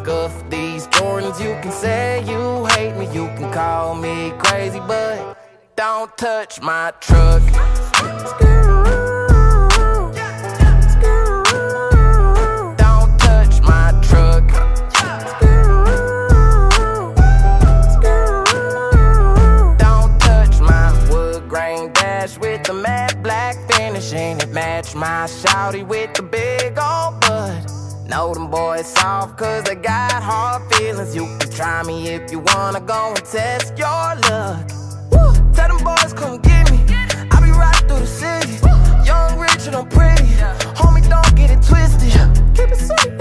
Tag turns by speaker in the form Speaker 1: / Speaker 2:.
Speaker 1: scuff these Jordans. You can say you hate me, you can call me crazy, but don't touch my truck. Don't touch my truck. Don't touch my wood grain dash with the matte black finish, and it match my shawty with the big old butt. Know them boys soft cause they got hard feelings. You can try me if you wanna go and test your luck. Woo! Tell them boys come get me, I be riding through the city. Young, rich, and I'm pretty. Homie, don't get it twisted. Keep it safe.